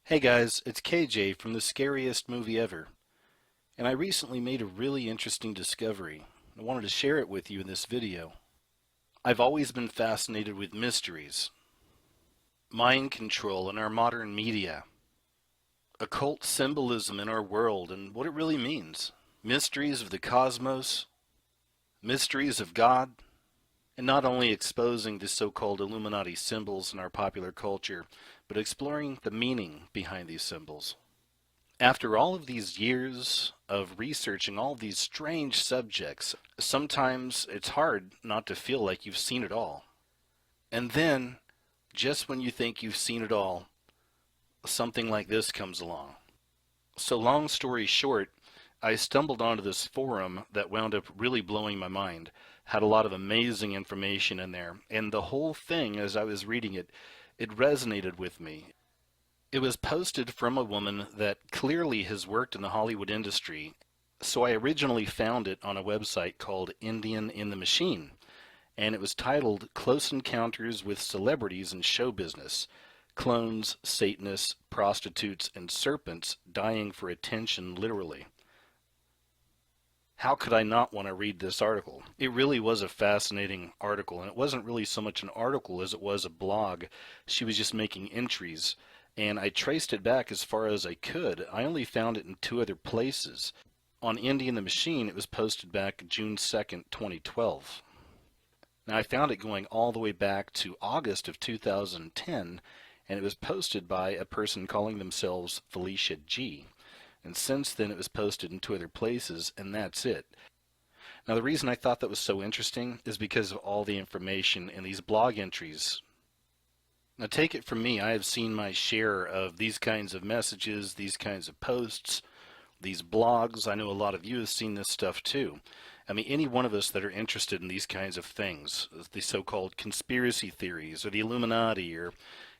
Hey guys, it's KJ from The Scariest Movie Ever, and I recently made a really interesting discovery. I wanted to share it with you in this video. I've always been fascinated with mysteries, mind control in our modern media, occult symbolism in our world and what it really means, mysteries of the cosmos, mysteries of God, and not only exposing the so-called Illuminati symbols in our popular culture, but exploring the meaning behind these symbols. After all of these years of researching all of these strange subjects, sometimes it's hard not to feel like you've seen it all. And then, just when you think you've seen it all, something like this comes along. So long story short, I stumbled onto this forum that wound up really blowing my mind. Had a lot of amazing information in there, and the whole thing, as I was reading it, it resonated with me. It was posted from a woman that clearly has worked in the Hollywood industry, so I originally found it on a website called Indian in the Machine, and it was titled Close Encounters with Celebrities in Show Business: Clones, Satanists, Prostitutes, and Serpents Dying for Attention Literally. How could I not want to read this article? It really was a fascinating article, and it wasn't really so much an article as it was a blog. She was just making entries, and I traced it back as far as I could. I only found it in two other places. On Indie and the Machine, it was posted back June 2nd, 2012. Now I found it going all the way back to August of 2010, and it was posted by a person calling themselves Felicia G. And since then it was posted in two other places, and that's it. Now the reason I thought that was so interesting is because of all the information in these blog entries. Now take it from me, I have seen my share of these kinds of messages, these kinds of posts, these blogs. I know a lot of you have seen this stuff too. I mean, any one of us that are interested in these kinds of things, the so-called conspiracy theories, or the Illuminati, or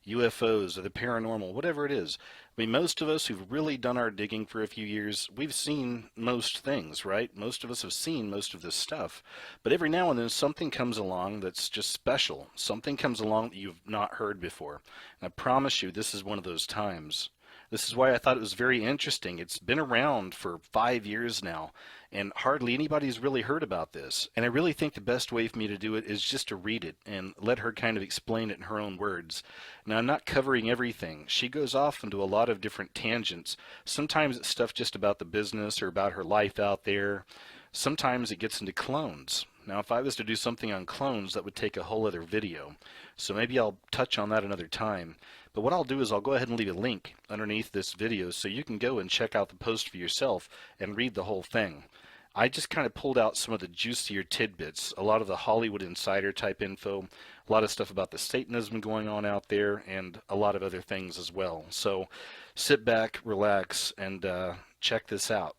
UFOs, or the paranormal, whatever it is. I mean, most of us who've really done our digging for a few years, we've seen most things, right? Most of us have seen most of this stuff. But every now and then something comes along that's just special. Something comes along that you've not heard before. And I promise you, this is one of those times. This is why I thought it was very interesting. It's been around for 5 years now, and hardly anybody's really heard about this. And I really think the best way for me to do it is just to read it and let her kind of explain it in her own words. Now, I'm not covering everything. She goes off into a lot of different tangents. Sometimes it's stuff just about the business or about her life out there. Sometimes it gets into clones. Now, if I was to do something on clones, that would take a whole other video. So maybe I'll touch on that another time. But what I'll do is I'll go ahead and leave a link underneath this video so you can go and check out the post for yourself and read the whole thing. I just kind of pulled out some of the juicier tidbits, a lot of the Hollywood insider type info, a lot of stuff about the Satanism going on out there, and a lot of other things as well. So sit back, relax, and check this out.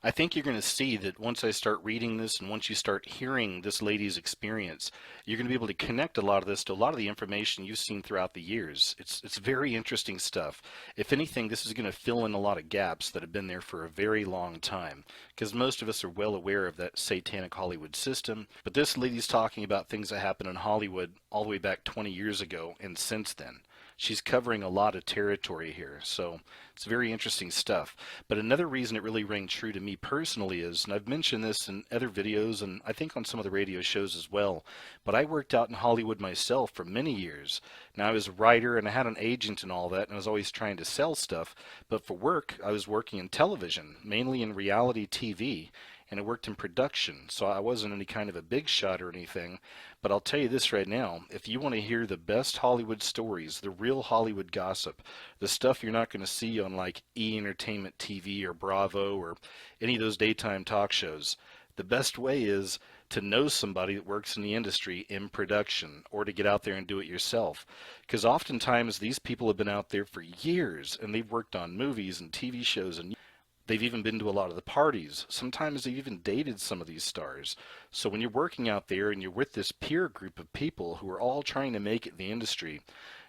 I think you're going to see that once I start reading this and once you start hearing this lady's experience, you're going to be able to connect a lot of this to a lot of the information you've seen throughout the years. It's very interesting stuff. If anything, this is going to fill in a lot of gaps that have been there for a very long time, because most of us are well aware of that satanic Hollywood system. But this lady's talking about things that happened in Hollywood all the way back 20 years ago and since then. She's covering a lot of territory here, so it's very interesting stuff. But another reason it really rang true to me personally is, and I've mentioned this in other videos and I think on some of the radio shows as well, but I worked out in Hollywood myself for many years. Now I was a writer and I had an agent and all that, and I was always trying to sell stuff, but for work I was working in television, mainly in reality TV, and I worked in production, so I wasn't any kind of a big shot or anything. But I'll tell you this right now, if you want to hear the best Hollywood stories, the real Hollywood gossip, the stuff you're not going to see on like E! Entertainment TV or Bravo or any of those daytime talk shows, the best way is to know somebody that works in the industry in production, or to get out there and do it yourself. Because oftentimes these people have been out there for years and they've worked on movies and TV shows, and they've even been to a lot of the parties. Sometimes they've even dated some of these stars. So when you're working out there and you're with this peer group of people who are all trying to make it in the industry,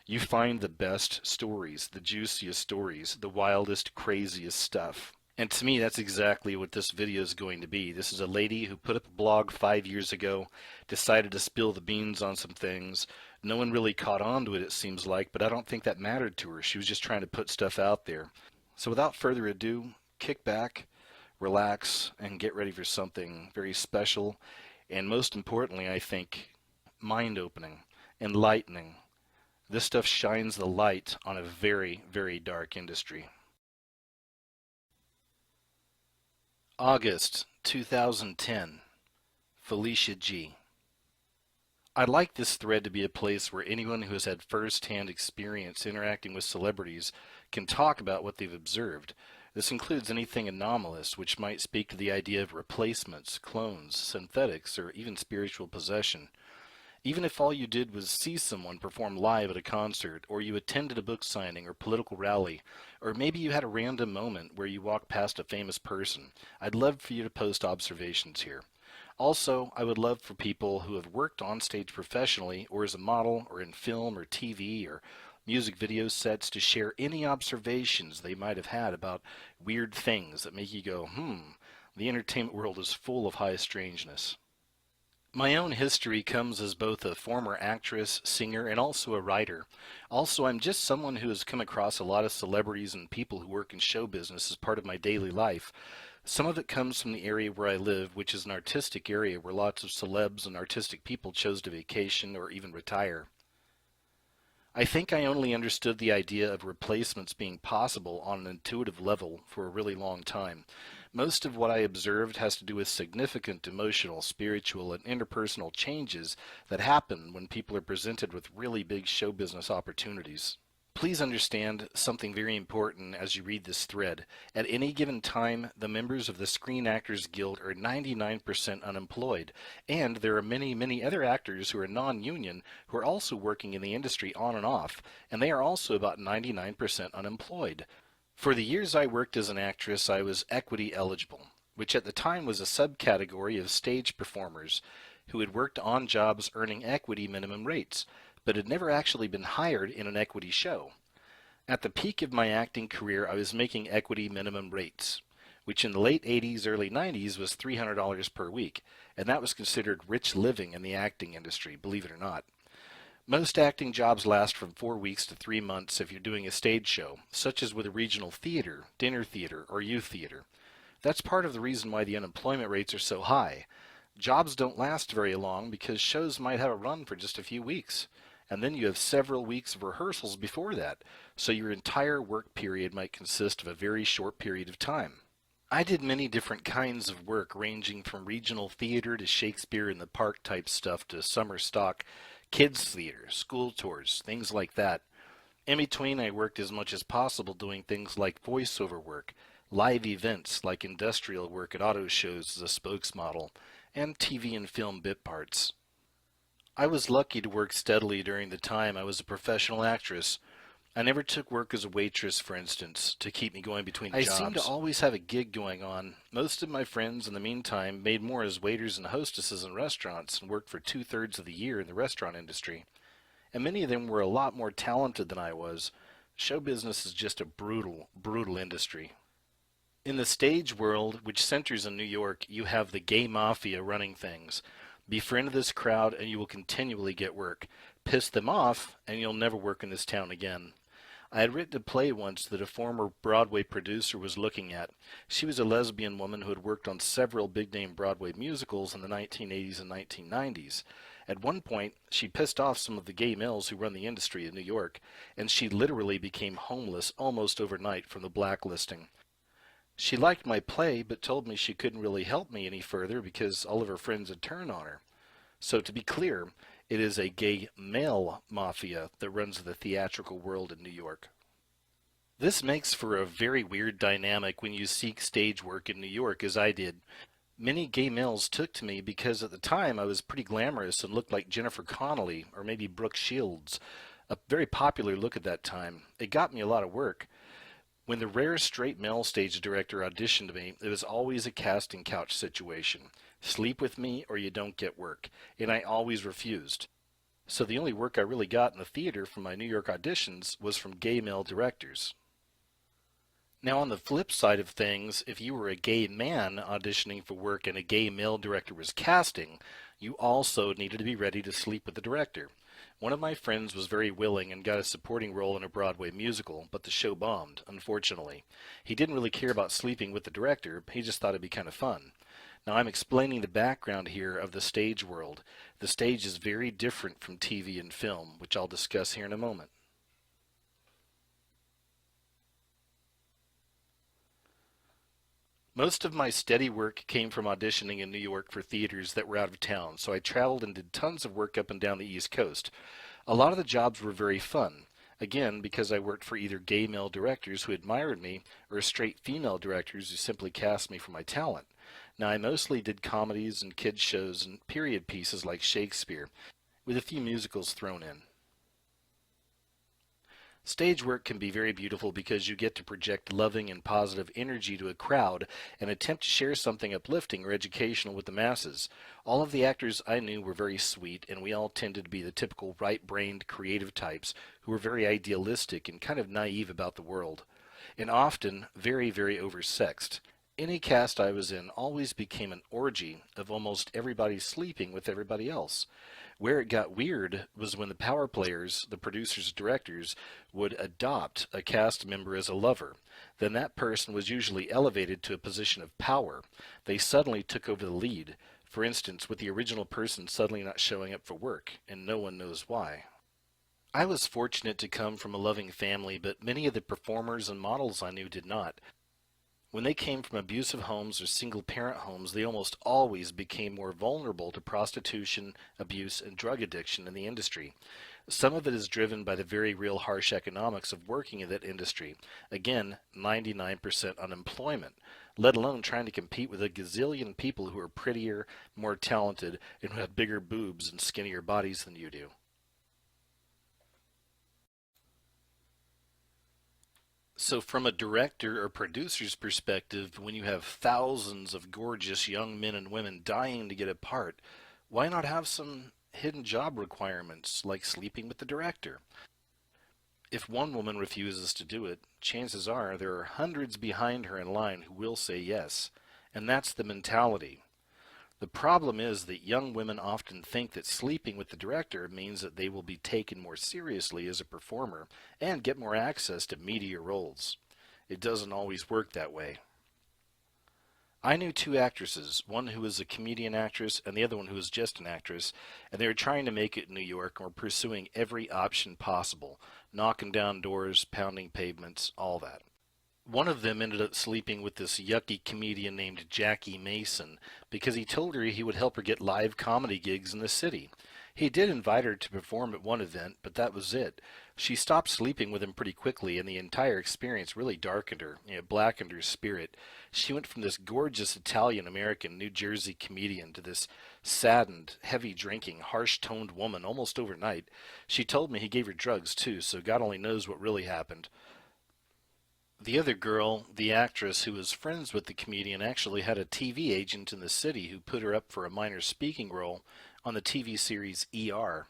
you find the best stories, the juiciest stories, the wildest, craziest stuff. And to me, that's exactly what this video is going to be. This is a lady who put up a blog 5 years ago, decided to spill the beans on some things, No one really caught on to it, it seems like, but I don't think that mattered to her. She was just trying to put stuff out there. So without further ado, kick back, relax, and get ready for something very special, and most importantly, I think, mind-opening, enlightening. This stuff shines the light on a very, very dark industry. August 2010. Felicia G. I'd like this thread to be a place where anyone who has had first-hand experience interacting with celebrities can talk about what they've observed. This includes anything anomalous, which might speak to the idea of replacements, clones, synthetics, or even spiritual possession. Even if all you did was see someone perform live at a concert, or you attended a book signing or political rally, or maybe you had a random moment where you walked past a famous person, I'd love for you to post observations here. Also, I would love for people who have worked on stage professionally, or as a model, or in film or TV, or music video sets to share any observations they might have had about weird things that make you go, the entertainment world is full of high strangeness. My own history comes as both a former actress, singer, and also a writer. Also, I'm just someone who has come across a lot of celebrities and people who work in show business as part of my daily life. Some of it comes from the area where I live, which is an artistic area where lots of celebs and artistic people chose to vacation or even retire. I think I only understood the idea of replacements being possible on an intuitive level for a really long time. Most of what I observed has to do with significant emotional, spiritual, and interpersonal changes that happen when people are presented with really big show business opportunities. Please understand something very important as you read this thread. At any given time, the members of the Screen Actors Guild are 99% unemployed, and there are many, many other actors who are non-union who are also working in the industry on and off, and they are also about 99% unemployed. For the years I worked as an actress, I was equity eligible, which at the time was a subcategory of stage performers who had worked on jobs earning equity minimum rates, but had never actually been hired in an equity show. At the peak of my acting career, I was making equity minimum rates, which in the late 80s, early 90s was $300 per week, and that was considered rich living in the acting industry, believe it or not. Most acting jobs last from 4 weeks to 3 months if you're doing a stage show, such as with a regional theater, dinner theater, or youth theater. That's part of the reason why the unemployment rates are so high. Jobs don't last very long because shows might have a run for just a few weeks, and then you have several weeks of rehearsals before that, so your entire work period might consist of a very short period of time. I did many different kinds of work, ranging from regional theater to Shakespeare in the Park type stuff to summer stock, kids theater, school tours, things like that. In between, I worked as much as possible doing things like voiceover work, live events like industrial work at auto shows as a spokesmodel, and TV and film bit parts. I was lucky to work steadily during the time I was a professional actress. I never took work as a waitress, for instance, to keep me going between jobs. I seemed to always have a gig going on. Most of my friends, in the meantime, made more as waiters and hostesses in restaurants and worked for 2/3 of the year in the restaurant industry. And many of them were a lot more talented than I was. Show business is just a brutal, brutal industry. In the stage world, which centers in New York, you have the gay mafia running things. Befriend this crowd and you will continually get work. Piss them off and you'll never work in this town again. I had written a play once that a former Broadway producer was looking at. She was a lesbian woman who had worked on several big-name Broadway musicals in the 1980s and 1990s. At one point, she pissed off some of the gay males who run the industry in New York, and she literally became homeless almost overnight from the blacklisting. She liked my play, but told me she couldn't really help me any further because all of her friends had turned on her. So to be clear, it is a gay male mafia that runs the theatrical world in New York. This makes for a very weird dynamic when you seek stage work in New York, as I did. Many gay males took to me because at the time I was pretty glamorous and looked like Jennifer Connelly or maybe Brooke Shields, a very popular look at that time. It got me a lot of work. When the rare straight male stage director auditioned me, it was always a casting couch situation. Sleep with me or you don't get work, and I always refused. So the only work I really got in the theater from my New York auditions was from gay male directors. Now on the flip side of things, if you were a gay man auditioning for work and a gay male director was casting, you also needed to be ready to sleep with the director. One of my friends was very willing and got a supporting role in a Broadway musical, but the show bombed, unfortunately. He didn't really care about sleeping with the director, he just thought it'd be kind of fun. Now I'm explaining the background here of the stage world. The stage is very different from TV and film, which I'll discuss here in a moment. Most of my steady work came from auditioning in New York for theaters that were out of town, so I traveled and did tons of work up and down the East Coast. A lot of the jobs were very fun. Again, because I worked for either gay male directors who admired me or straight female directors who simply cast me for my talent. Now, I mostly did comedies and kids shows and period pieces like Shakespeare, with a few musicals thrown in. Stage work can be very beautiful because you get to project loving and positive energy to a crowd and attempt to share something uplifting or educational with the masses. All of the actors I knew were very sweet, and we all tended to be the typical right-brained creative types who were very idealistic and kind of naive about the world, and often very, very oversexed. Any cast I was in always became an orgy of almost everybody sleeping with everybody else. Where it got weird was when the power players, the producers and directors, would adopt a cast member as a lover. Then that person was usually elevated to a position of power. They suddenly took over the lead. For instance, with the original person suddenly not showing up for work, and no one knows why. I was fortunate to come from a loving family, but many of the performers and models I knew did not. When they came from abusive homes or single-parent homes, they almost always became more vulnerable to prostitution, abuse, and drug addiction in the industry. Some of it is driven by the very real harsh economics of working in that industry. Again, 99% unemployment, let alone trying to compete with a gazillion people who are prettier, more talented, and who have bigger boobs and skinnier bodies than you do. So, from a director or producer's perspective, when you have thousands of gorgeous young men and women dying to get a part, why not have some hidden job requirements like sleeping with the director? If one woman refuses to do it, chances are there are hundreds behind her in line who will say yes. And that's the mentality. The problem is that young women often think that sleeping with the director means that they will be taken more seriously as a performer and get more access to meatier roles. It doesn't always work that way. I knew two actresses, one who was a comedian actress and the other one who was just an actress, and they were trying to make it in New York and were pursuing every option possible, knocking down doors, pounding pavements, all that. One of them ended up sleeping with this yucky comedian named Jackie Mason because he told her he would help her get live comedy gigs in the city. He did invite her to perform at one event, but that was it. She stopped sleeping with him pretty quickly, and the entire experience really darkened her, blackened her spirit. She went from this gorgeous Italian-American New Jersey comedian to this saddened, heavy-drinking, harsh-toned woman almost overnight. She told me he gave her drugs, too, so God only knows what really happened. The other girl, the actress who was friends with the comedian, actually had a TV agent in the city who put her up for a minor speaking role on the TV series ER.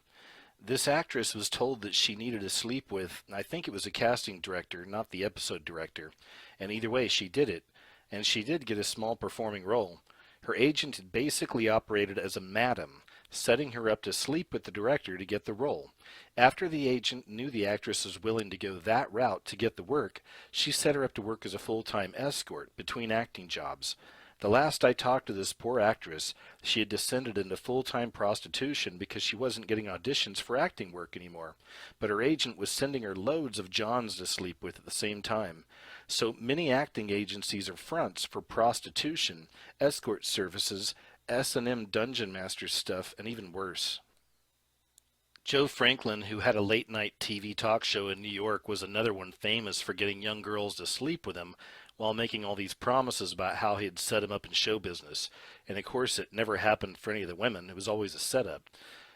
This actress was told that she needed to sleep with, I think it was a casting director, not the episode director, and either way she did it, and she did get a small performing role. Her agent had basically operated as a madam, setting her up to sleep with the director to get the role. After the agent knew the actress was willing to go that route to get the work, she set her up to work as a full-time escort between acting jobs. The last I talked to this poor actress, she had descended into full-time prostitution because she wasn't getting auditions for acting work anymore. But her agent was sending her loads of Johns to sleep with at the same time. So many acting agencies are fronts for prostitution, escort services, S&M dungeon master stuff, and even worse. Joe Franklin, who had a late-night TV talk show in New York, was another one famous for getting young girls to sleep with him while making all these promises about how he had set him up in show business. And of course, it never happened for any of the women. It was always a setup.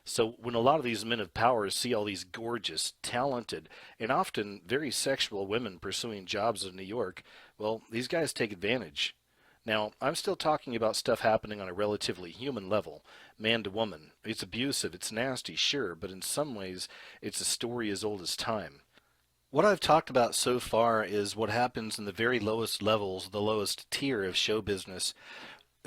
So when a lot of these men of power see all these gorgeous, talented, and often very sexual women pursuing jobs in New York, well, these guys take advantage. Now, I'm still talking about stuff happening on a relatively human level, man to woman. It's abusive, it's nasty, sure, but in some ways, it's a story as old as time. What I've talked about so far is what happens in the very lowest levels, the lowest tier of show business.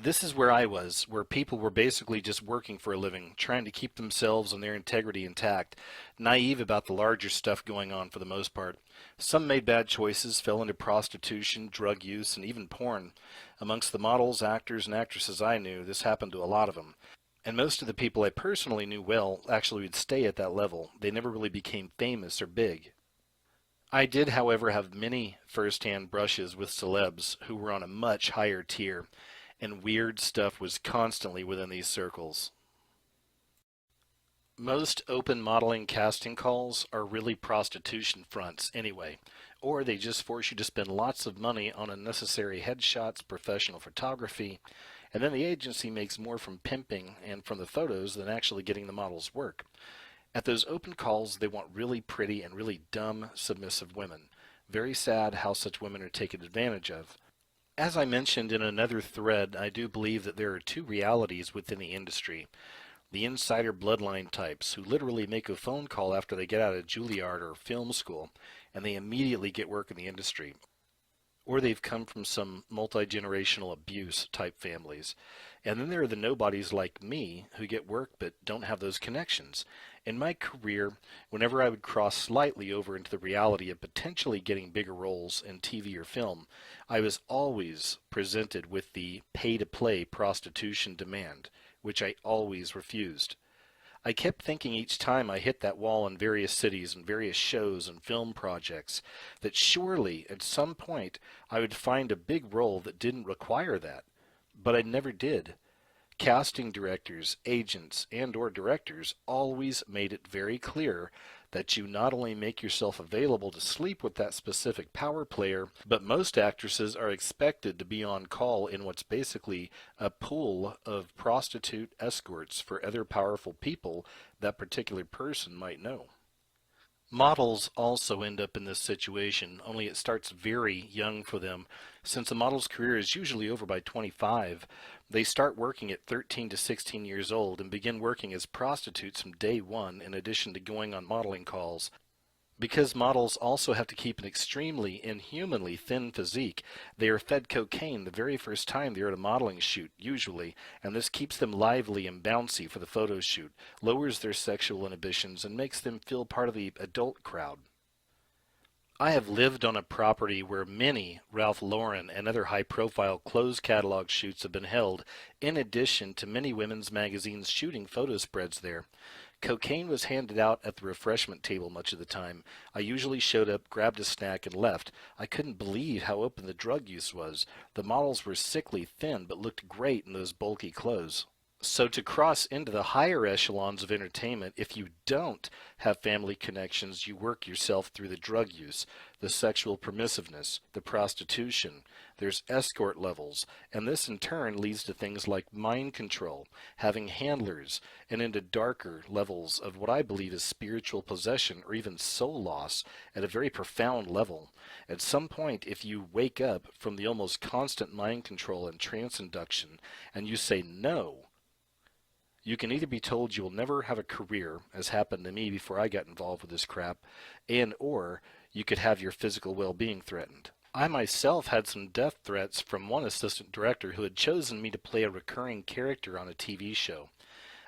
This is where I was, where people were basically just working for a living, trying to keep themselves and their integrity intact, naive about the larger stuff going on for the most part. Some made bad choices, fell into prostitution, drug use, and even porn. Amongst the models, actors, and actresses I knew, this happened to a lot of them. And most of the people I personally knew well actually would stay at that level. They never really became famous or big. I did, however, have many first-hand brushes with celebs who were on a much higher tier, and weird stuff was constantly within these circles. Most open modeling casting calls are really prostitution fronts anyway, or they just force you to spend lots of money on unnecessary headshots, professional photography, and then the agency makes more from pimping and from the photos than actually getting the model's work. At those open calls, they want really pretty and really dumb, submissive women. Very sad how such women are taken advantage of. As I mentioned in another thread, I do believe that there are two realities within the industry. The insider bloodline types who literally make a phone call after they get out of Juilliard or film school and they immediately get work in the industry. Or they've come from some multi-generational abuse type families. And then there are the nobodies like me who get work but don't have those connections. In my career, whenever I would cross slightly over into the reality of potentially getting bigger roles in TV or film, I was always presented with the pay-to-play prostitution demand, which I always refused. I kept thinking each time I hit that wall in various cities and various shows and film projects that surely at some point I would find a big role that didn't require that. But I never did. Casting directors, agents, and/or directors always made it very clear that you not only make yourself available to sleep with that specific power player, but most actresses are expected to be on call in what's basically a pool of prostitute escorts for other powerful people that particular person might know. Models also end up in this situation, only it starts very young for them. Since a model's career is usually over by 25, they start working at 13 to 16 years old and begin working as prostitutes from day one in addition to going on modeling calls. Because models also have to keep an extremely inhumanly thin physique, they are fed cocaine the very first time they're at a modeling shoot, usually, and this keeps them lively and bouncy for the photo shoot, lowers their sexual inhibitions, and makes them feel part of the adult crowd. I have lived on a property where many Ralph Lauren and other high-profile clothes catalog shoots have been held, in addition to many women's magazines shooting photo spreads there. Cocaine was handed out at the refreshment table much of the time. I usually showed up, grabbed a snack, and left. I couldn't believe how open the drug use was. The models were sickly thin, but looked great in those bulky clothes. So to cross into the higher echelons of entertainment, if you don't have family connections, you work yourself through the drug use, the sexual permissiveness, the prostitution. There's escort levels, and this in turn leads to things like mind control, having handlers, and into darker levels of what I believe is spiritual possession or even soul loss at a very profound level. At some point, if you wake up from the almost constant mind control and trance induction, and you say no, you can either be told you will never have a career, as happened to me before I got involved with this crap, and or you could have your physical well-being threatened. I myself had some death threats from one assistant director who had chosen me to play a recurring character on a TV show.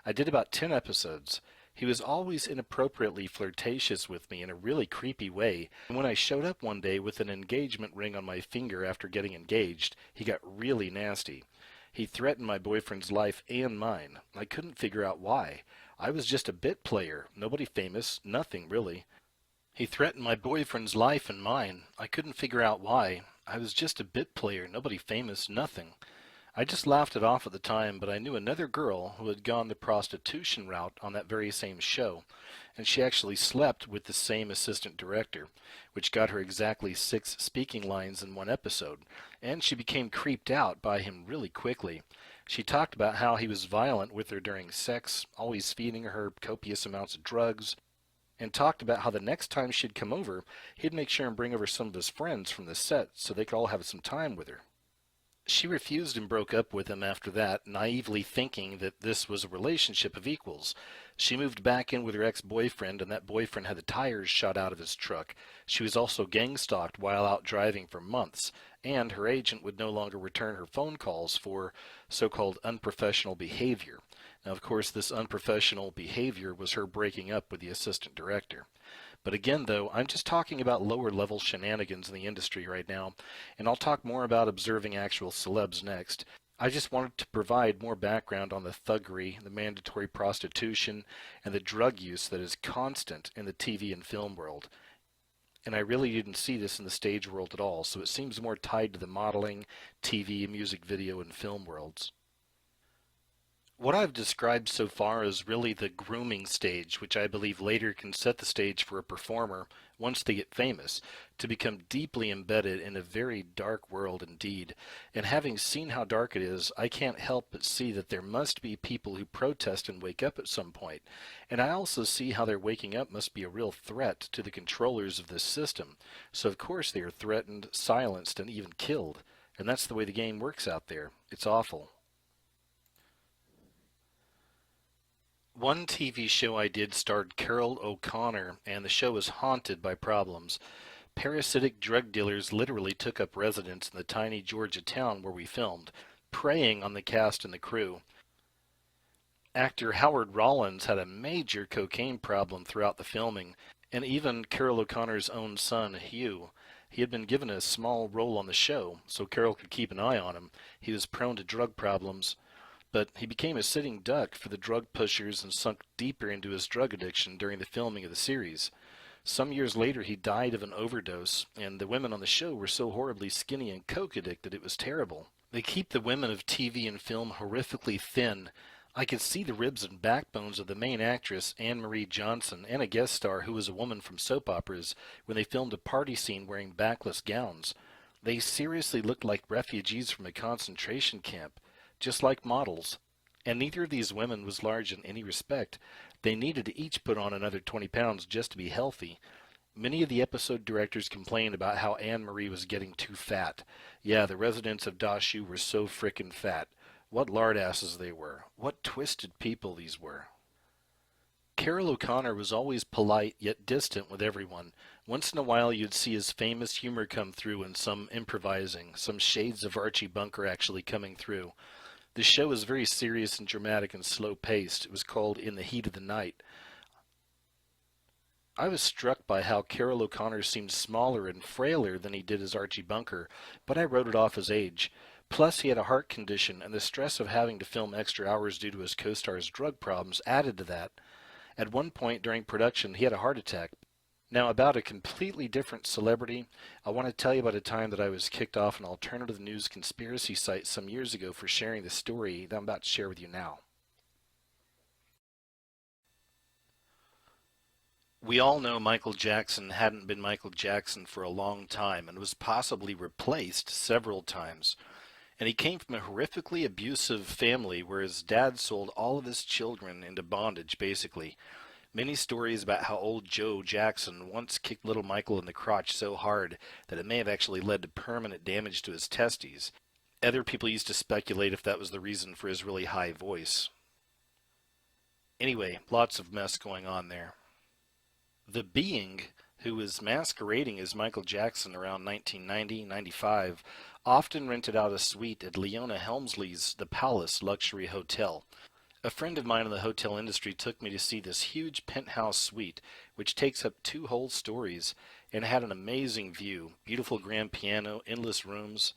I did about 10 episodes. He was always inappropriately flirtatious with me in a really creepy way, and when I showed up one day with an engagement ring on my finger after getting engaged, he got really nasty. He threatened my boyfriend's life and mine. I couldn't figure out why. I was just a bit player, nobody famous, nothing really. He threatened my boyfriend's life and mine. I couldn't figure out why. I was just a bit player, nobody famous, nothing. I just laughed it off at the time, but I knew another girl who had gone the prostitution route on that very same show, and she actually slept with the same assistant director, which got her exactly 6 speaking lines in one episode, and she became creeped out by him really quickly. She talked about how he was violent with her during sex, always feeding her copious amounts of drugs, and talked about how the next time she'd come over, he'd make sure and bring over some of his friends from the set so they could all have some time with her. She refused and broke up with him after that, naively thinking that this was a relationship of equals. She moved back in with her ex-boyfriend, and that boyfriend had the tires shot out of his truck. She was also gang-stalked while out driving for months, and her agent would no longer return her phone calls for so-called unprofessional behavior. Now, of course, this unprofessional behavior was her breaking up with the assistant director. But again, though, I'm just talking about lower level shenanigans in the industry right now, and I'll talk more about observing actual celebs next. I just wanted to provide more background on the thuggery, the mandatory prostitution, and the drug use that is constant in the TV and film world. And I really didn't see this in the stage world at all, so it seems more tied to the modeling, TV, music video, and film worlds. What I've described so far is really the grooming stage, which I believe later can set the stage for a performer, once they get famous, to become deeply embedded in a very dark world indeed. And having seen how dark it is, I can't help but see that there must be people who protest and wake up at some point. And I also see how their waking up must be a real threat to the controllers of this system. So of course they are threatened, silenced, and even killed. And that's the way the game works out there. It's awful. One TV show I did starred Carol O'Connor, and the show was haunted by problems. Parasitic drug dealers literally took up residence in the tiny Georgia town where we filmed, preying on the cast and the crew. Actor Howard Rollins had a major cocaine problem throughout the filming, and even Carol O'Connor's own son, Hugh. He had been given a small role on the show, so Carol could keep an eye on him. He was prone to drug problems, but he became a sitting duck for the drug pushers and sunk deeper into his drug addiction during the filming of the series. Some years later he died of an overdose, and the women on the show were so horribly skinny and coke addicted it was terrible. They keep the women of TV and film horrifically thin. I could see the ribs and backbones of the main actress, Anne Marie Johnson, and a guest star who was a woman from soap operas when they filmed a party scene wearing backless gowns. They seriously looked like refugees from a concentration camp, just like models. And neither of these women was large in any respect. They needed to each put on another 20 pounds just to be healthy. Many of the episode directors complained about how Anne Marie was getting too fat. Yeah, the residents of Dashu were so frickin' fat. What lard asses they were. What twisted people these were. Carol O'Connor was always polite yet distant with everyone. Once in a while you'd see his famous humor come through in some improvising, some shades of Archie Bunker actually coming through. The show was very serious and dramatic and slow-paced. It was called In the Heat of the Night. I was struck by how Carol O'Connor seemed smaller and frailer than he did as Archie Bunker, but I wrote it off as age. Plus, he had a heart condition, and the stress of having to film extra hours due to his co-star's drug problems added to that. At one point during production, he had a heart attack. Now, about a completely different celebrity, I want to tell you about a time that I was kicked off an alternative news conspiracy site some years ago for sharing the story that I'm about to share with you now. We all know Michael Jackson hadn't been Michael Jackson for a long time and was possibly replaced several times. And he came from a horrifically abusive family where his dad sold all of his children into bondage, basically. Many stories about how old Joe Jackson once kicked little Michael in the crotch so hard that it may have actually led to permanent damage to his testes. Other people used to speculate if that was the reason for his really high voice. Anyway, lots of mess going on there. The Being, who was masquerading as Michael Jackson around 1990-95, often rented out a suite at Leona Helmsley's The Palace luxury hotel. A friend of mine in the hotel industry took me to see this huge penthouse suite, which takes up 2 whole stories, and had an amazing view, beautiful grand piano, endless rooms.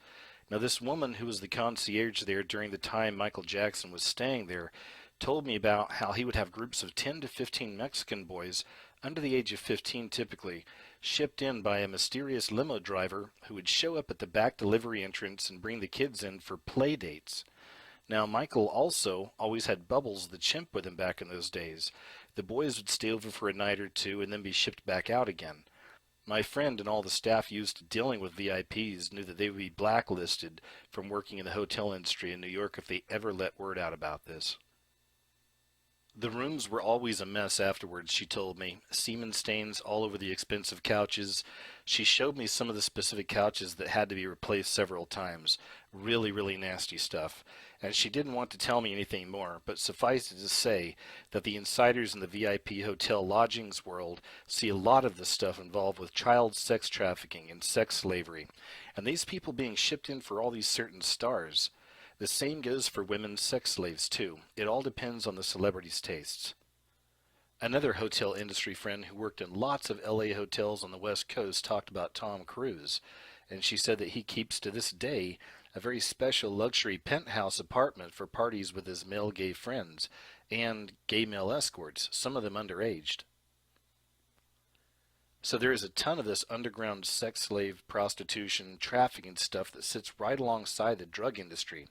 Now this woman who was the concierge there during the time Michael Jackson was staying there told me about how he would have groups of 10 to 15 Mexican boys, under the age of 15 typically, shipped in by a mysterious limo driver who would show up at the back delivery entrance and bring the kids in for play dates. Now, Michael also always had Bubbles the chimp with him back in those days. The boys would stay over for a night or two and then be shipped back out again. My friend and all the staff used to dealing with VIPs knew that they would be blacklisted from working in the hotel industry in New York if they ever let word out about this. The rooms were always a mess afterwards, she told me. Semen stains all over the expensive couches. She showed me some of the specific couches that had to be replaced several times. Really, really nasty stuff. And she didn't want to tell me anything more, but suffice it to say that the insiders in the VIP hotel lodgings world see a lot of this stuff involved with child sex trafficking and sex slavery. And these people being shipped in for all these certain stars. The same goes for women sex slaves, too. It all depends on the celebrity's tastes. Another hotel industry friend who worked in lots of LA hotels on the West Coast talked about Tom Cruise, and she said that he keeps to this day a very special luxury penthouse apartment for parties with his male gay friends and gay male escorts, some of them underaged. So there is a ton of this underground sex slave, prostitution, trafficking stuff that sits right alongside the drug industry,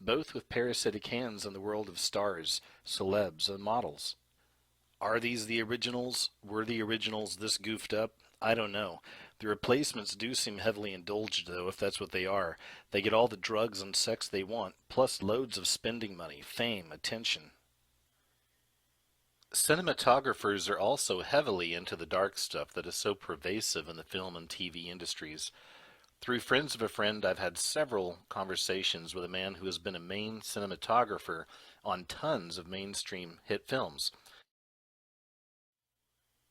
both with parasitic hands in the world of stars, celebs, and models. Are these the originals? Were the originals this goofed up? I don't know. The replacements do seem heavily indulged, though, if that's what they are. They get all the drugs and sex they want, plus loads of spending money, fame, attention. Cinematographers are also heavily into the dark stuff that is so pervasive in the film and TV industries. Through friends of a friend, I've had several conversations with a man who has been a main cinematographer on tons of mainstream hit films.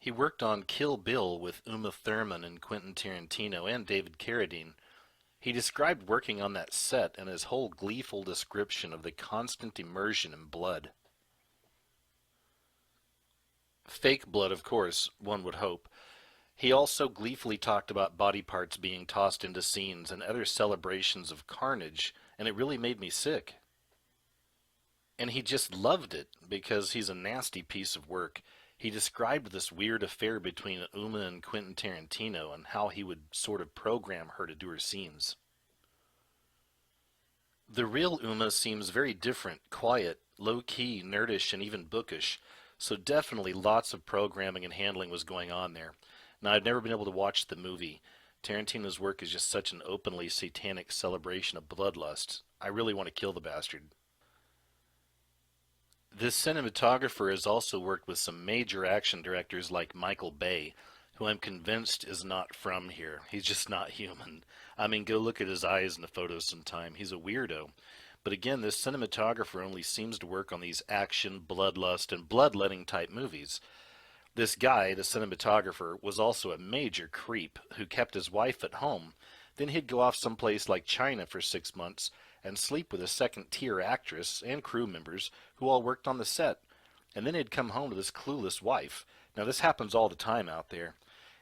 He worked on Kill Bill with Uma Thurman and Quentin Tarantino and David Carradine. He described working on that set and his whole gleeful description of the constant immersion in blood. Fake blood, of course, one would hope. He also gleefully talked about body parts being tossed into scenes and other celebrations of carnage, and it really made me sick. And he just loved it because he's a nasty piece of work. He described this weird affair between Uma and Quentin Tarantino and how he would sort of program her to do her scenes. The real Uma seems very different, quiet, low-key, nerdish, and even bookish, so definitely lots of programming and handling was going on there. Now, I've never been able to watch the movie. Tarantino's work is just such an openly satanic celebration of bloodlust. I really want to kill the bastard. This cinematographer has also worked with some major action directors like Michael Bay, who I'm convinced is not from here. He's just not human. I mean, go look at his eyes in the photos sometime. He's a weirdo. But again, this cinematographer only seems to work on these action, bloodlust, and bloodletting type movies. This guy, the cinematographer, was also a major creep who kept his wife at home. Then he'd go off someplace like China for 6 months and sleep with a second-tier actress and crew members who all worked on the set. And then he'd come home to this clueless wife. Now this happens all the time out there.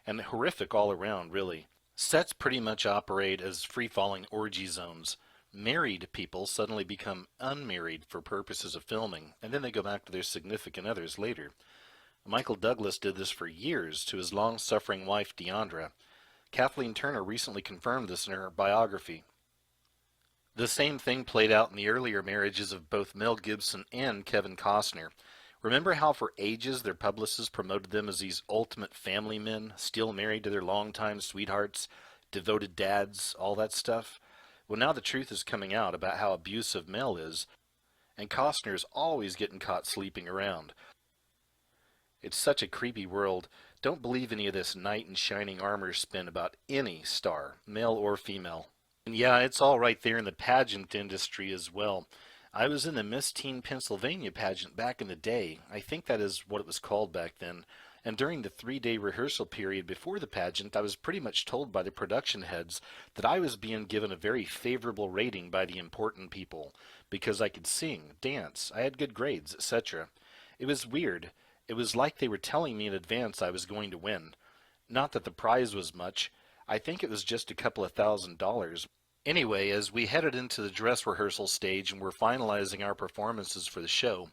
And horrific all around, really. Sets pretty much operate as free-falling orgy zones. Married people suddenly become unmarried for purposes of filming, and then they go back to their significant others later. Michael Douglas did this for years to his long-suffering wife Deandra. Kathleen Turner recently confirmed this in her biography. The same thing played out in the earlier marriages of both Mel Gibson and Kevin Costner. Remember how for ages their publicists promoted them as these ultimate family men, still married to their longtime sweethearts, devoted dads, all that stuff? Well, now the truth is coming out about how abusive Mel is, and Costner's always getting caught sleeping around. It's such a creepy world. Don't believe any of this knight in shining armor spin about any star, male or female. And yeah, it's all right there in the pageant industry as well. I was in the Miss Teen Pennsylvania pageant back in the day. I think that is what it was called back then. And during the 3-day rehearsal period before the pageant, I was pretty much told by the production heads that I was being given a very favorable rating by the important people because I could sing, dance, I had good grades, etc. It was weird. It was like they were telling me in advance I was going to win. Not that the prize was much. I think it was just a couple of $1,000s. Anyway, as we headed into the dress rehearsal stage and were finalizing our performances for the show,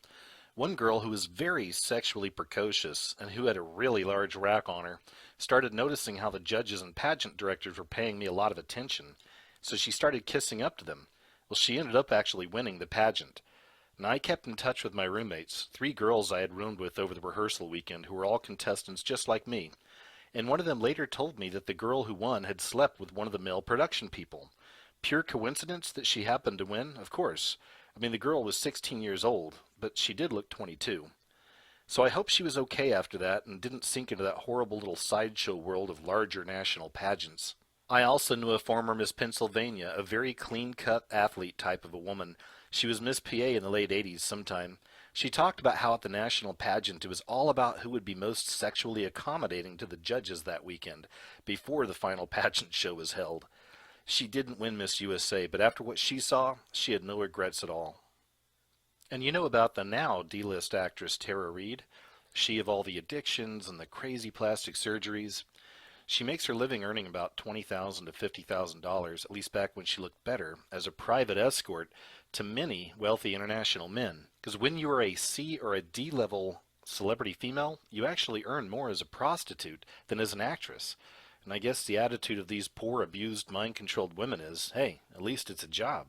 one girl who was very sexually precocious and who had a really large rack on her started noticing how the judges and pageant directors were paying me a lot of attention. So she started kissing up to them. Well, she ended up actually winning the pageant. And I kept in touch with my roommates, 3 girls I had roomed with over the rehearsal weekend who were all contestants just like me. And one of them later told me that the girl who won had slept with one of the male production people. Pure coincidence that she happened to win? Of course. I mean, the girl was 16 years old, but she did look 22. So I hope she was okay after that and didn't sink into that horrible little sideshow world of larger national pageants. I also knew a former Miss Pennsylvania, a very clean-cut athlete type of a woman. She was Miss PA in the late 80s sometime. She talked about how at the national pageant it was all about who would be most sexually accommodating to the judges that weekend, before the final pageant show was held. She didn't win Miss USA, but after what she saw, she had no regrets at all. And you know about the now D-list actress Tara Reid? She of all the addictions and the crazy plastic surgeries. She makes her living earning about $20,000 to $50,000, at least back when she looked better, as a private escort to many wealthy international men. Because when you are a C or a D level celebrity female, you actually earn more as a prostitute than as an actress. And I guess the attitude of these poor, abused, mind controlled women is, hey, at least it's a job.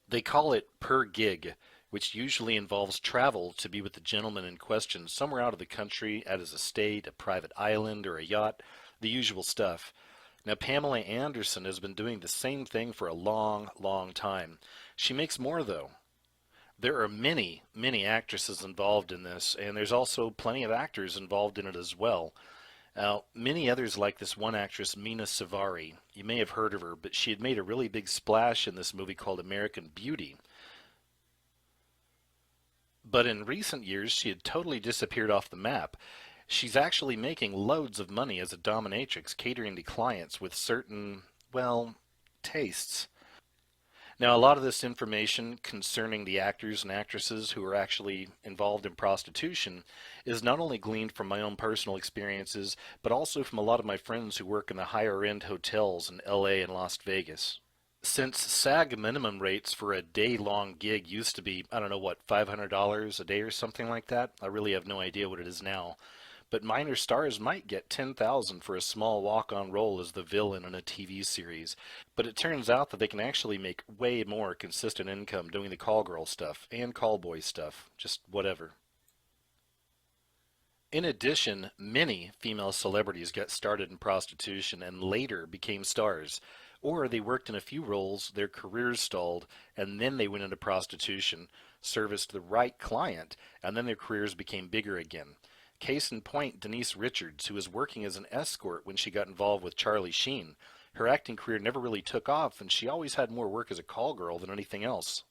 They call it per gig, which usually involves travel to be with the gentleman in question somewhere out of the country at his estate, a private island, or a yacht, the usual stuff. Now, Pamela Anderson has been doing the same thing for a long, long time. She makes more, though. There are many, many actresses involved in this, and there's also plenty of actors involved in it as well. Now, many others like this one actress, Mina Savari. You may have heard of her, but she had made a really big splash in this movie called American Beauty. But in recent years, she had totally disappeared off the map. She's actually making loads of money as a dominatrix, catering to clients with certain, well, tastes. Now, a lot of this information concerning the actors and actresses who are actually involved in prostitution is not only gleaned from my own personal experiences, but also from a lot of my friends who work in the higher end hotels in LA and Las Vegas. Since SAG minimum rates for a day-long gig used to be, I don't know what, $500 a day or something like that, I really have no idea what it is now. But minor stars might get 10,000 for a small walk-on role as the villain in a TV series. But it turns out that they can actually make way more consistent income doing the call girl stuff and call boy stuff, just whatever. In addition, many female celebrities got started in prostitution and later became stars. Or they worked in a few roles, their careers stalled, and then they went into prostitution, serviced the right client, and then their careers became bigger again. Case in point, Denise Richards, who was working as an escort when she got involved with Charlie Sheen. Her acting career never really took off, and she always had more work as a call girl than anything else.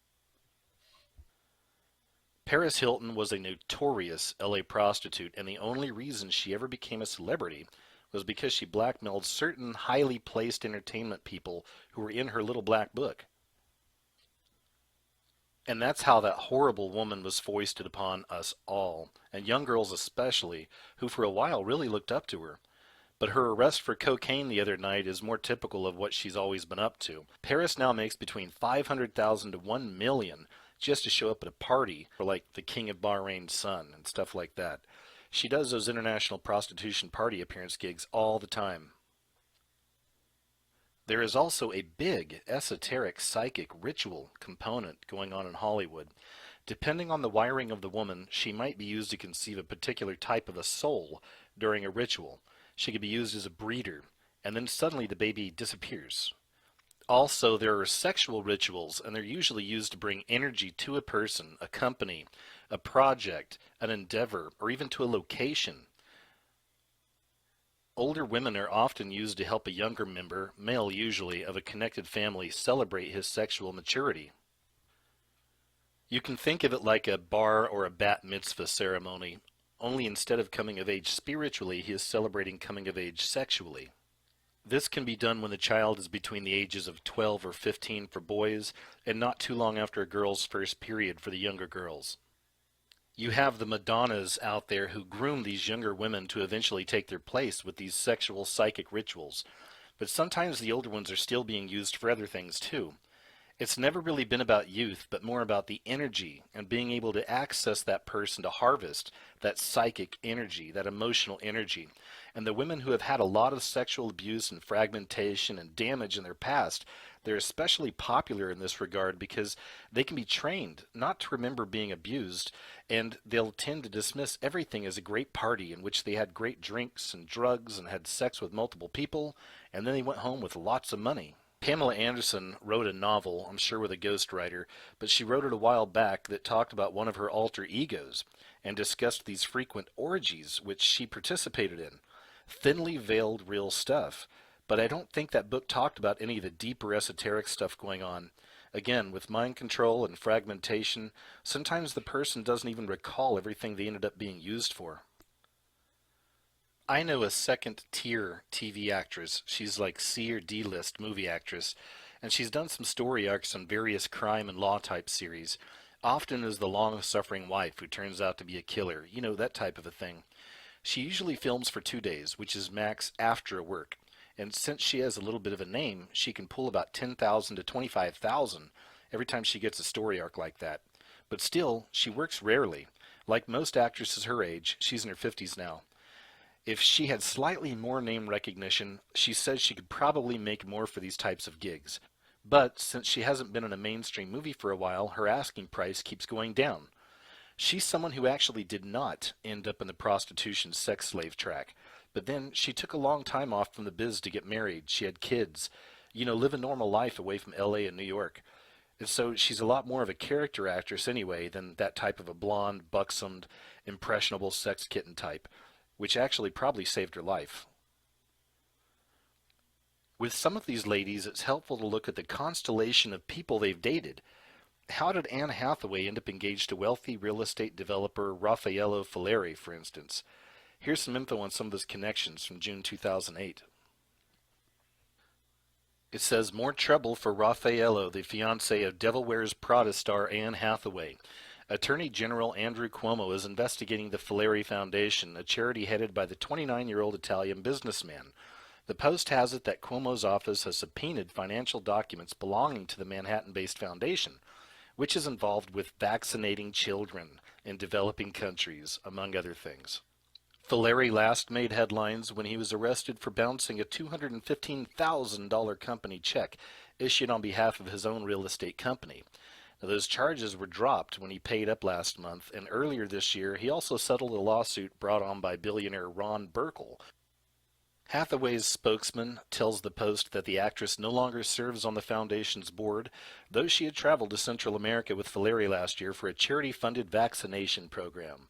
Paris Hilton was a notorious LA prostitute, and the only reason she ever became a celebrity was because she blackmailed certain highly placed entertainment people who were in her little black book. And that's how that horrible woman was foisted upon us all, and young girls especially, who for a while really looked up to her. But her arrest for cocaine the other night is more typical of what she's always been up to. Paris now makes between 500,000 to 1 million just to show up at a party for like the King of Bahrain's son and stuff like that. She does those international prostitution party appearance gigs all the time. There is also a big esoteric psychic ritual component going on in Hollywood. Depending on the wiring of the woman, she might be used to conceive a particular type of a soul during a ritual. She could be used as a breeder, and then suddenly the baby disappears. Also, there are sexual rituals, and they're usually used to bring energy to a person, a company, a project, an endeavor, or even to a location. Older women are often used to help a younger member, male usually, of a connected family celebrate his sexual maturity. You can think of it like a bar or a bat mitzvah ceremony, only instead of coming of age spiritually, he is celebrating coming of age sexually. This can be done when the child is between the ages of 12 or 15 for boys, and not too long after a girl's first period for the younger girls. You have the Madonnas out there who groom these younger women to eventually take their place with these sexual psychic rituals, but sometimes the older ones are still being used for other things too. It's never really been about youth, but more about the energy and being able to access that person to harvest that psychic energy, that emotional energy. And the women who have had a lot of sexual abuse and fragmentation and damage in their past, they're especially popular in this regard because they can be trained not to remember being abused, and they'll tend to dismiss everything as a great party in which they had great drinks and drugs and had sex with multiple people, and then they went home with lots of money. Pamela Anderson wrote a novel, I'm sure with a ghostwriter, but she wrote it a while back that talked about one of her alter egos. and discussed these frequent orgies which she participated in. Thinly veiled real stuff. But I don't think that book talked about any of the deeper esoteric stuff going on. Again, with mind control and fragmentation, sometimes the person doesn't even recall everything they ended up being used for. I know a second tier TV actress. She's like C or D list movie actress, and she's done some story arcs on various crime and law type series, often as the long suffering wife who turns out to be a killer, that type of a thing. She usually films for 2 days, which is max after work. And since she has a little bit of a name, she can pull about 10,000 to 25,000 every time she gets a story arc like that. But still, she works rarely. Like most actresses her age, she's in her 50s now. If she had slightly more name recognition, she says she could probably make more for these types of gigs. But since she hasn't been in a mainstream movie for a while, her asking price keeps going down. She's someone who actually did not end up in the prostitution sex slave track. But then she took a long time off from the biz to get married. She had kids, live a normal life away from LA and New York. And so she's a lot more of a character actress anyway than that type of a blonde, buxomed, impressionable sex kitten type, which actually probably saved her life. With some of these ladies, it's helpful to look at the constellation of people they've dated. How did Anne Hathaway end up engaged to wealthy real estate developer Raffaello Falleri, for instance? Here's some info on some of those connections from June 2008. It says, more trouble for Raffaello, the fiancé of Devil Wears Prada star Anne Hathaway. Attorney General Andrew Cuomo is investigating the Falleri Foundation, a charity headed by the 29-year-old Italian businessman. The Post has it that Cuomo's office has subpoenaed financial documents belonging to the Manhattan-based foundation, which is involved with vaccinating children in developing countries, among other things. Falleri last made headlines when he was arrested for bouncing a $215,000 company check issued on behalf of his own real estate company. Now, those charges were dropped when he paid up last month, and earlier this year he also settled a lawsuit brought on by billionaire Ron Burkle. Hathaway's spokesman tells the Post that the actress no longer serves on the foundation's board, though she had traveled to Central America with Falleri last year for a charity-funded vaccination program.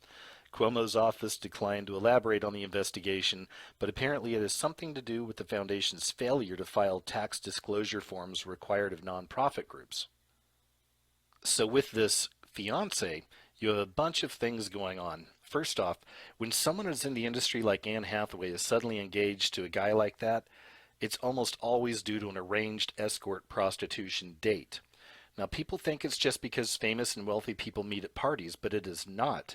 Cuomo's office declined to elaborate on the investigation, but apparently it has something to do with the foundation's failure to file tax disclosure forms required of nonprofit groups. So with this fiancé, you have a bunch of things going on. First off, when someone is in the industry like Anne Hathaway is suddenly engaged to a guy like that, it's almost always due to an arranged escort prostitution date. Now, people think it's just because famous and wealthy people meet at parties, but it is not.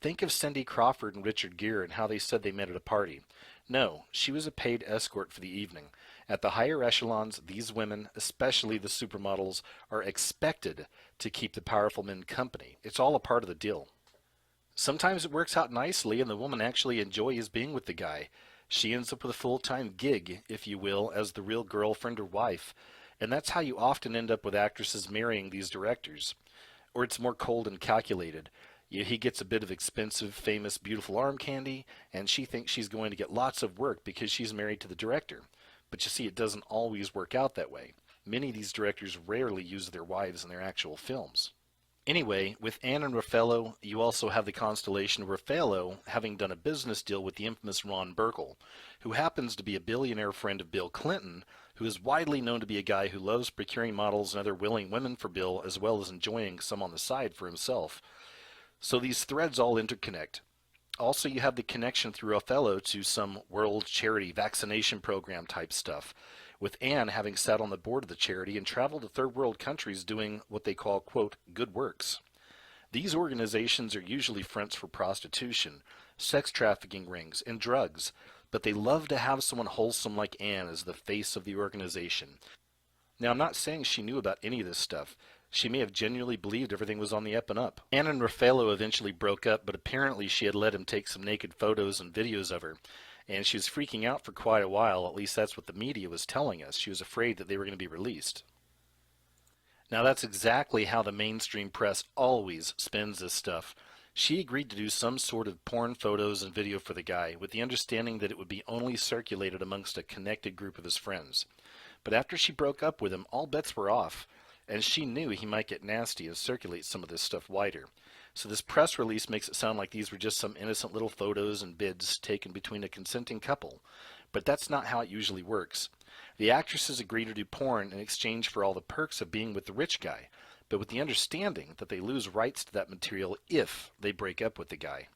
Think of Cindy Crawford and Richard Gere and how they said they met at a party. No, she was a paid escort for the evening. At the higher echelons, these women, especially the supermodels, are expected to keep the powerful men company. It's all a part of the deal. Sometimes it works out nicely and the woman actually enjoys being with the guy. She ends up with a full-time gig, if you will, as the real girlfriend or wife. And that's how you often end up with actresses marrying these directors. Or it's more cold and calculated. He gets a bit of expensive, famous, beautiful arm candy, and she thinks she's going to get lots of work because she's married to the director. But you see, it doesn't always work out that way. Many of these directors rarely use their wives in their actual films. Anyway, with Anne and Raffaello, you also have the constellation of Raffaello having done a business deal with the infamous Ron Burkle, who happens to be a billionaire friend of Bill Clinton, who is widely known to be a guy who loves procuring models and other willing women for Bill, as well as enjoying some on the side for himself. So these threads all interconnect. Also, you have the connection through Raffaello to some world charity vaccination program type stuff, with Anne having sat on the board of the charity and traveled to third world countries doing what they call, quote, good works. These organizations are usually fronts for prostitution, sex trafficking rings, and drugs, but they love to have someone wholesome like Anne as the face of the organization. Now, I'm not saying she knew about any of this stuff. She may have genuinely believed everything was on the up and up. Anne and Raffaello eventually broke up, but apparently she had let him take some naked photos and videos of her. And she was freaking out for quite a while, at least that's what the media was telling us. She was afraid that they were going to be released. Now that's exactly how the mainstream press always spins this stuff. She agreed to do some sort of porn photos and video for the guy, with the understanding that it would be only circulated amongst a connected group of his friends. But after she broke up with him, all bets were off, and she knew he might get nasty and circulate some of this stuff wider. So this press release makes it sound like these were just some innocent little photos and bids taken between a consenting couple. But that's not how it usually works. The actresses agree to do porn in exchange for all the perks of being with the rich guy, but with the understanding that they lose rights to that material if they break up with the guy.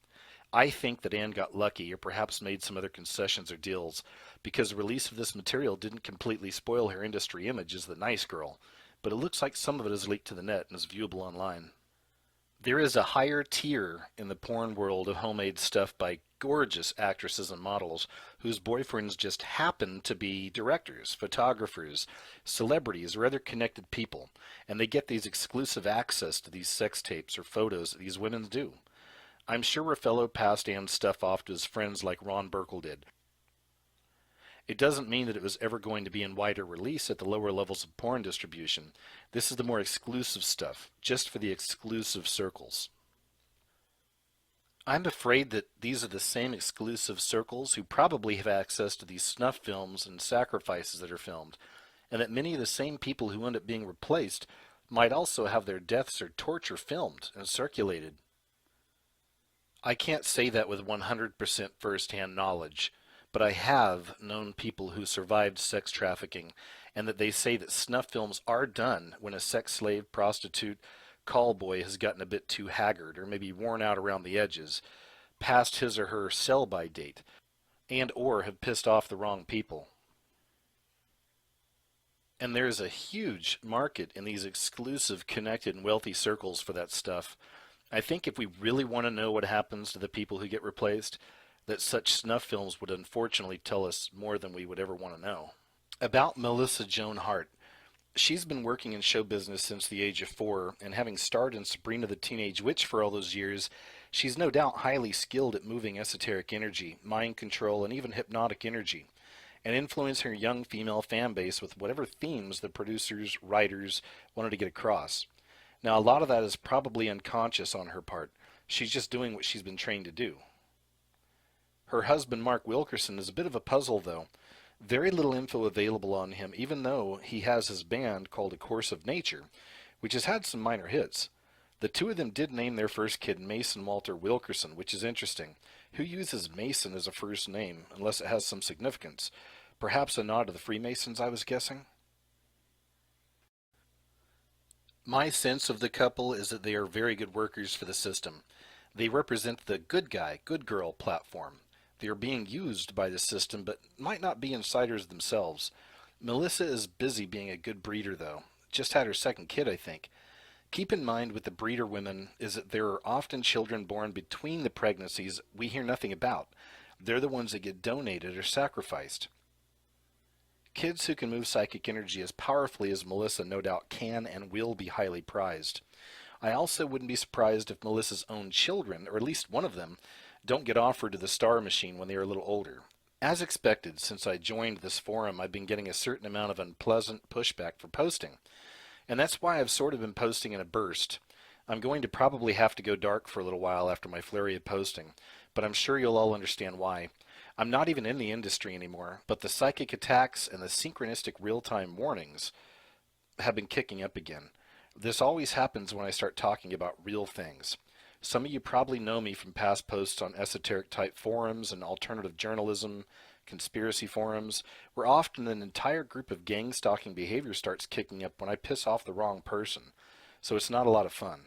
I think that Anne got lucky or perhaps made some other concessions or deals because the release of this material didn't completely spoil her industry image as the nice girl, but it looks like some of it is leaked to the net and is viewable online. There is a higher tier in the porn world of homemade stuff by gorgeous actresses and models whose boyfriends just happen to be directors, photographers, celebrities, or other connected people, and they get these exclusive access to these sex tapes or photos that these women do. I'm sure Raffaello passed Anne's stuff off to his friends like Ron Burkle did. It doesn't mean that it was ever going to be in wider release at the lower levels of porn distribution. This is the more exclusive stuff, just for the exclusive circles. I'm afraid that these are the same exclusive circles who probably have access to these snuff films and sacrifices that are filmed, and that many of the same people who end up being replaced might also have their deaths or torture filmed and circulated. I can't say that with 100% first-hand knowledge, but I have known people who survived sex trafficking, and that they say that snuff films are done when a sex slave, prostitute, call boy has gotten a bit too haggard or maybe worn out around the edges, past his or her sell-by date, and or have pissed off the wrong people. And there's a huge market in these exclusive, connected, and wealthy circles for that stuff. I think if we really want to know what happens to the people who get replaced, that such snuff films would unfortunately tell us more than we would ever want to know. About Melissa Joan Hart. She's been working in show business since the age of 4, and having starred in Sabrina the Teenage Witch for all those years, she's no doubt highly skilled at moving esoteric energy, mind control, and even hypnotic energy, and influence her young female fan base with whatever themes the producers, writers wanted to get across. Now, a lot of that is probably unconscious on her part. She's just doing what she's been trained to do. Her husband, Mark Wilkerson, is a bit of a puzzle, though. Very little info available on him, even though he has his band called A Course of Nature, which has had some minor hits. The two of them did name their first kid Mason Walter Wilkerson, which is interesting. Who uses Mason as a first name, unless it has some significance? Perhaps a nod to the Freemasons, I was guessing? My sense of the couple is that they are very good workers for the system. They represent the good guy, good girl platform. They are being used by the system, but might not be insiders themselves. Melissa is busy being a good breeder, though. Just had her second kid, I think. Keep in mind with the breeder women is that there are often children born between the pregnancies we hear nothing about. They're the ones that get donated or sacrificed. Kids who can move psychic energy as powerfully as Melissa no doubt can and will be highly prized. I also wouldn't be surprised if Melissa's own children, or at least one of them, don't get offered to the Star Machine when they are a little older. As expected, since I joined this forum, I've been getting a certain amount of unpleasant pushback for posting. And that's why I've sort of been posting in a burst. I'm going to probably have to go dark for a little while after my flurry of posting, but I'm sure you'll all understand why. I'm not even in the industry anymore, but the psychic attacks and the synchronistic real-time warnings have been kicking up again. This always happens when I start talking about real things. Some of you probably know me from past posts on esoteric-type forums and alternative journalism, conspiracy forums, where often an entire group of gang-stalking behavior starts kicking up when I piss off the wrong person. So it's not a lot of fun.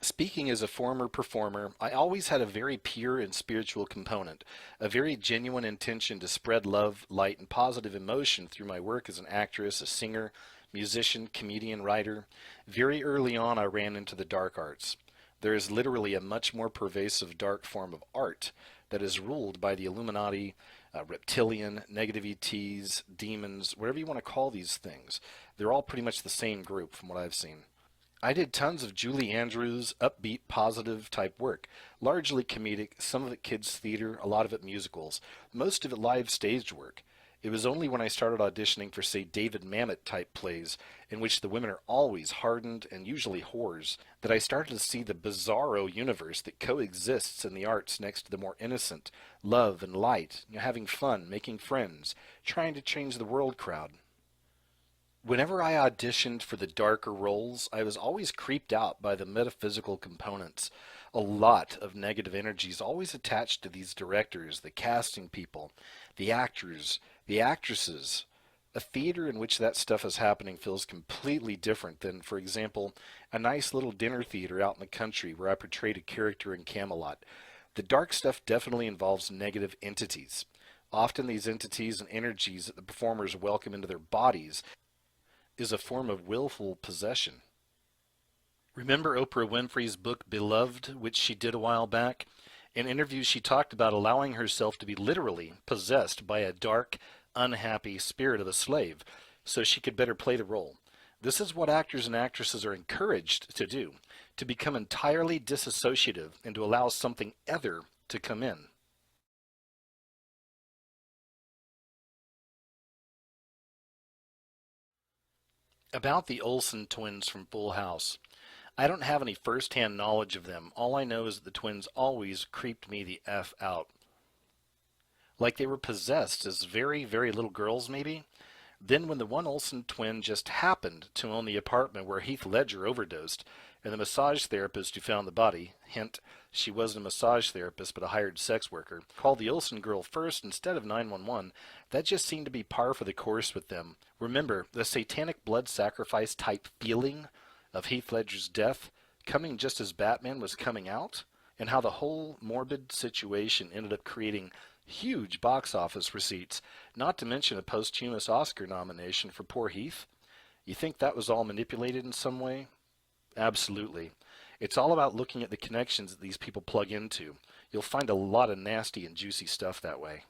Speaking as a former performer, I always had a very pure and spiritual component, a very genuine intention to spread love, light, and positive emotion through my work as an actress, a singer, musician, comedian, writer. Very early on I ran into the dark arts. There is literally a much more pervasive dark form of art that is ruled by the Illuminati, reptilian, negative ETs, demons, whatever you want to call these things. They're all pretty much the same group from what I've seen. I did tons of Julie Andrews, upbeat, positive type work, largely comedic, some of it kids theater, a lot of it musicals, most of it live stage work. It was only when I started auditioning for, say, David Mamet type plays, in which the women are always hardened and usually whores, that I started to see the bizarro universe that coexists in the arts next to the more innocent, love and light, having fun, making friends, trying to change the world crowd. Whenever I auditioned for the darker roles, I was always creeped out by the metaphysical components. A lot of negative energy is always attached to these directors, the casting people, the actors, the actresses. A theater in which that stuff is happening feels completely different than, for example, a nice little dinner theater out in the country where I portrayed a character in Camelot. The dark stuff definitely involves negative entities. Often these entities and energies that the performers welcome into their bodies is a form of willful possession. Remember Oprah Winfrey's book Beloved, which she did a while back? In interviews, she talked about allowing herself to be literally possessed by a dark, unhappy spirit of a slave so she could better play the role. This is what actors and actresses are encouraged to do, to become entirely disassociative and to allow something other to come in. About the Olsen twins from Full House. I don't have any first-hand knowledge of them. All I know is that the twins always creeped me the F out. Like they were possessed as very, very little girls, maybe? Then when the one Olsen twin just happened to own the apartment where Heath Ledger overdosed, and the massage therapist who found the body, hint, she wasn't a massage therapist but a hired sex worker, called the Olsen girl first instead of 911, that just seemed to be par for the course with them. Remember, the satanic blood sacrifice type feeling of Heath Ledger's death coming just as Batman was coming out? And how the whole morbid situation ended up creating huge box office receipts, not to mention a posthumous Oscar nomination for poor Heath? You think that was all manipulated in some way? Absolutely. It's all about looking at the connections that these people plug into. You'll find a lot of nasty and juicy stuff that way.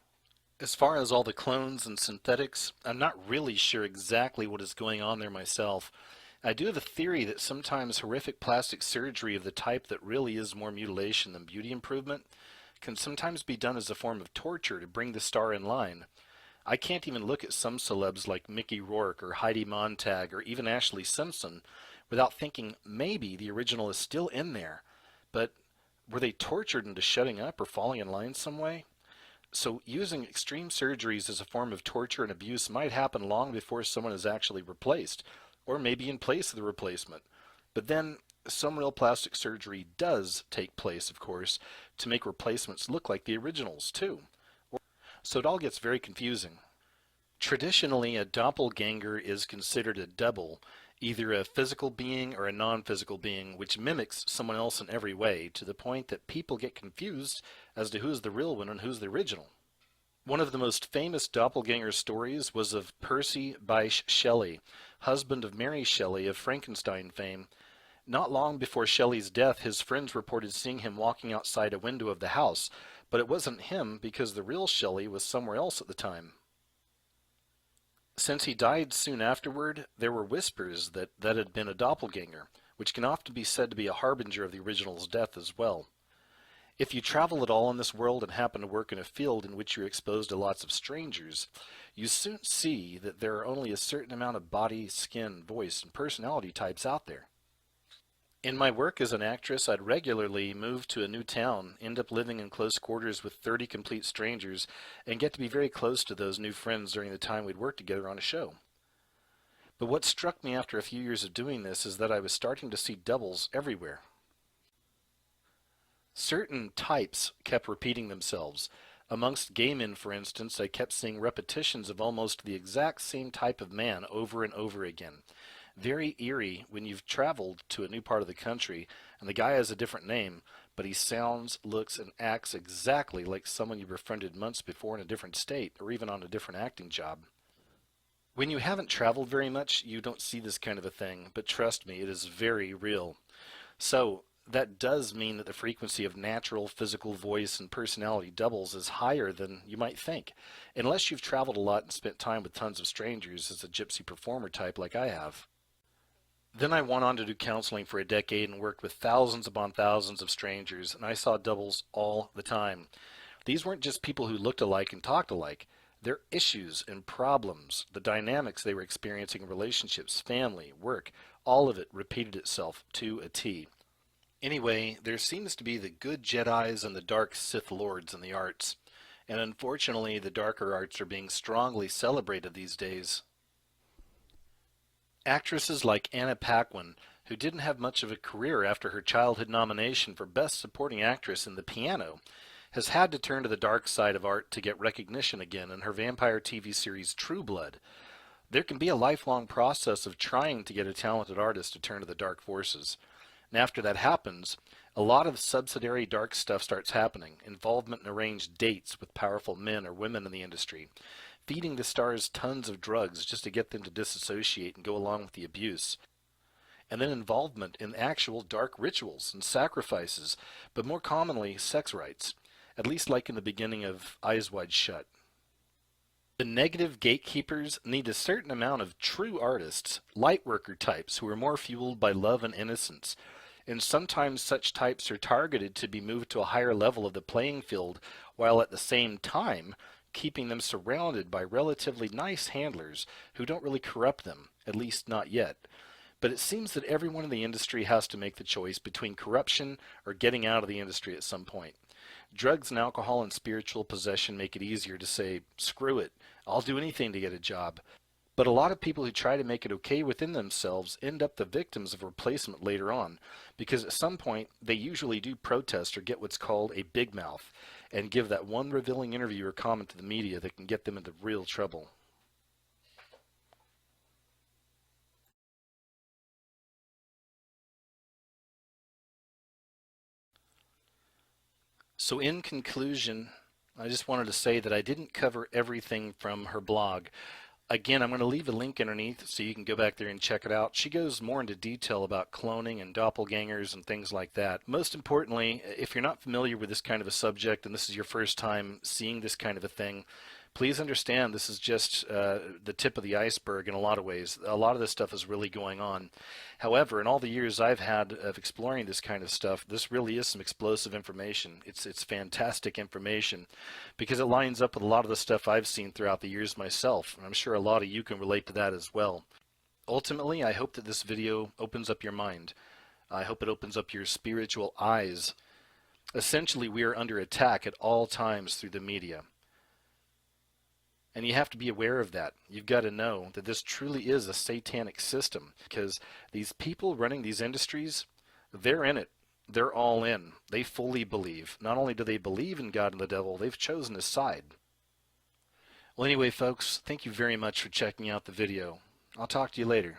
As far as all the clones and synthetics, I'm not really sure exactly what is going on there myself. I do have a theory that sometimes horrific plastic surgery of the type that really is more mutilation than beauty improvement can sometimes be done as a form of torture to bring the star in line. I can't even look at some celebs like Mickey Rourke or Heidi Montag or even Ashley Simpson without thinking maybe the original is still in there, but were they tortured into shutting up or falling in line some way? So using extreme surgeries as a form of torture and abuse might happen long before someone is actually replaced, or maybe in place of the replacement. But then some real plastic surgery does take place, of course, to make replacements look like the originals too. So it all gets very confusing. Traditionally, a doppelganger is considered a double, either a physical being or a non-physical being, which mimics someone else in every way, to the point that people get confused as to who's the real one and who's the original. One of the most famous doppelganger stories was of Percy Bysshe Shelley, husband of Mary Shelley of Frankenstein fame. Not long before Shelley's death, his friends reported seeing him walking outside a window of the house, but it wasn't him because the real Shelley was somewhere else at the time. Since he died soon afterward, there were whispers that that had been a doppelganger, which can often be said to be a harbinger of the original's death as well. If you travel at all in this world and happen to work in a field in which you're exposed to lots of strangers, you soon see that there are only a certain amount of body, skin, voice, and personality types out there. In my work as an actress, I'd regularly move to a new town, end up living in close quarters with 30 complete strangers, and get to be very close to those new friends during the time we'd work together on a show. But what struck me after a few years of doing this is that I was starting to see doubles everywhere. Certain types kept repeating themselves. Amongst gay men, for instance, I kept seeing repetitions of almost the exact same type of man over and over again. Very eerie when you've traveled to a new part of the country and the guy has a different name, but he sounds, looks, and acts exactly like someone you befriended months before in a different state or even on a different acting job. When you haven't traveled very much, you don't see this kind of a thing, but trust me, it is very real. So, that does mean that the frequency of natural physical voice and personality doubles is higher than you might think, unless you've traveled a lot and spent time with tons of strangers as a gypsy performer type like I have. Then I went on to do counseling for a decade and worked with thousands upon thousands of strangers, and I saw doubles all the time. These weren't just people who looked alike and talked alike. Their issues and problems, the dynamics they were experiencing in relationships, family, work, all of it repeated itself to a T. Anyway, there seems to be the good Jedis and the dark Sith Lords in the arts, and unfortunately the darker arts are being strongly celebrated these days. Actresses like Anna Paquin, who didn't have much of a career after her childhood nomination for Best Supporting Actress in The Piano, has had to turn to the dark side of art to get recognition again in her vampire TV series True Blood. There can be a lifelong process of trying to get a talented artist to turn to the dark forces. And after that happens, a lot of subsidiary dark stuff starts happening. Involvement in arranged dates with powerful men or women in the industry. Feeding the stars tons of drugs just to get them to disassociate and go along with the abuse. And then involvement in actual dark rituals and sacrifices, but more commonly, sex rites. At least like in the beginning of Eyes Wide Shut. The negative gatekeepers need a certain amount of true artists, lightworker types who are more fueled by love and innocence. And sometimes such types are targeted to be moved to a higher level of the playing field, while at the same time keeping them surrounded by relatively nice handlers who don't really corrupt them, at least not yet. But it seems that everyone in the industry has to make the choice between corruption or getting out of the industry at some point. Drugs and alcohol and spiritual possession make it easier to say, screw it, I'll do anything to get a job. But a lot of people who try to make it okay within themselves end up the victims of replacement later on, because at some point they usually do protest or get what's called a big mouth, and give that one revealing interview or comment to the media that can get them into real trouble. So in conclusion, I just wanted to say that I didn't cover everything from her blog. Again, I'm going to leave a link underneath so you can go back there and check it out. She goes more into detail about cloning and doppelgangers and things like that. Most importantly, if you're not familiar with this kind of a subject and this is your first time seeing this kind of a thing, please understand this is just the tip of the iceberg in a lot of ways. A lot of this stuff is really going on. However, in all the years I've had of exploring this kind of stuff, this really is some explosive information. It's fantastic information because it lines up with a lot of the stuff I've seen throughout the years myself, and I'm sure a lot of you can relate to that as well. Ultimately, I hope that this video opens up your mind. I hope it opens up your spiritual eyes. Essentially, we are under attack at all times through the media. And you have to be aware of that. You've got to know that this truly is a satanic system because these people running these industries, they're in it. They're all in. They fully believe. Not only do they believe in God and the devil, they've chosen a side. Well, anyway, folks, thank you very much for checking out the video. I'll talk to you later.